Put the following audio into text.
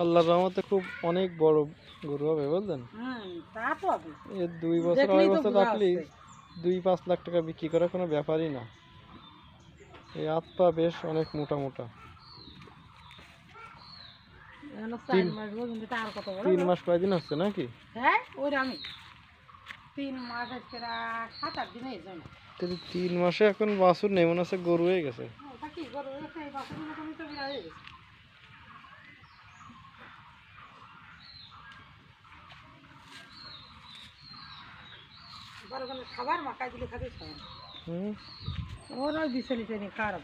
আল্লাহর রহমতে খুব অনেক বড় গরু হবে বুঝলেন। তা তো হবে। এর 2 বছর 2.5 বছর রাখলেই 2-5 লাখ টাকা বিক্রি করা কোনো ব্যাপারই না। এই হাত পা বেশ অনেক মোটা মোটা। 3 মাস কয়দিন হচ্ছে নাকি? হ্যাঁ ওই আমি 3 মাস আজকে 7-8 দিন হয়ে যায় না। 3 মাসে এখন বাছুর নেই মনে হচ্ছে গরু হয়ে গেছে। ওটা কি গরু হয়েছে এই বাছুর মতনই তো বিড়াল হয়ে গেছে। এবার ওখানে খাবার মাখাই দিলে খাতে খায়। ওরাও দিছে নিতে খারাপ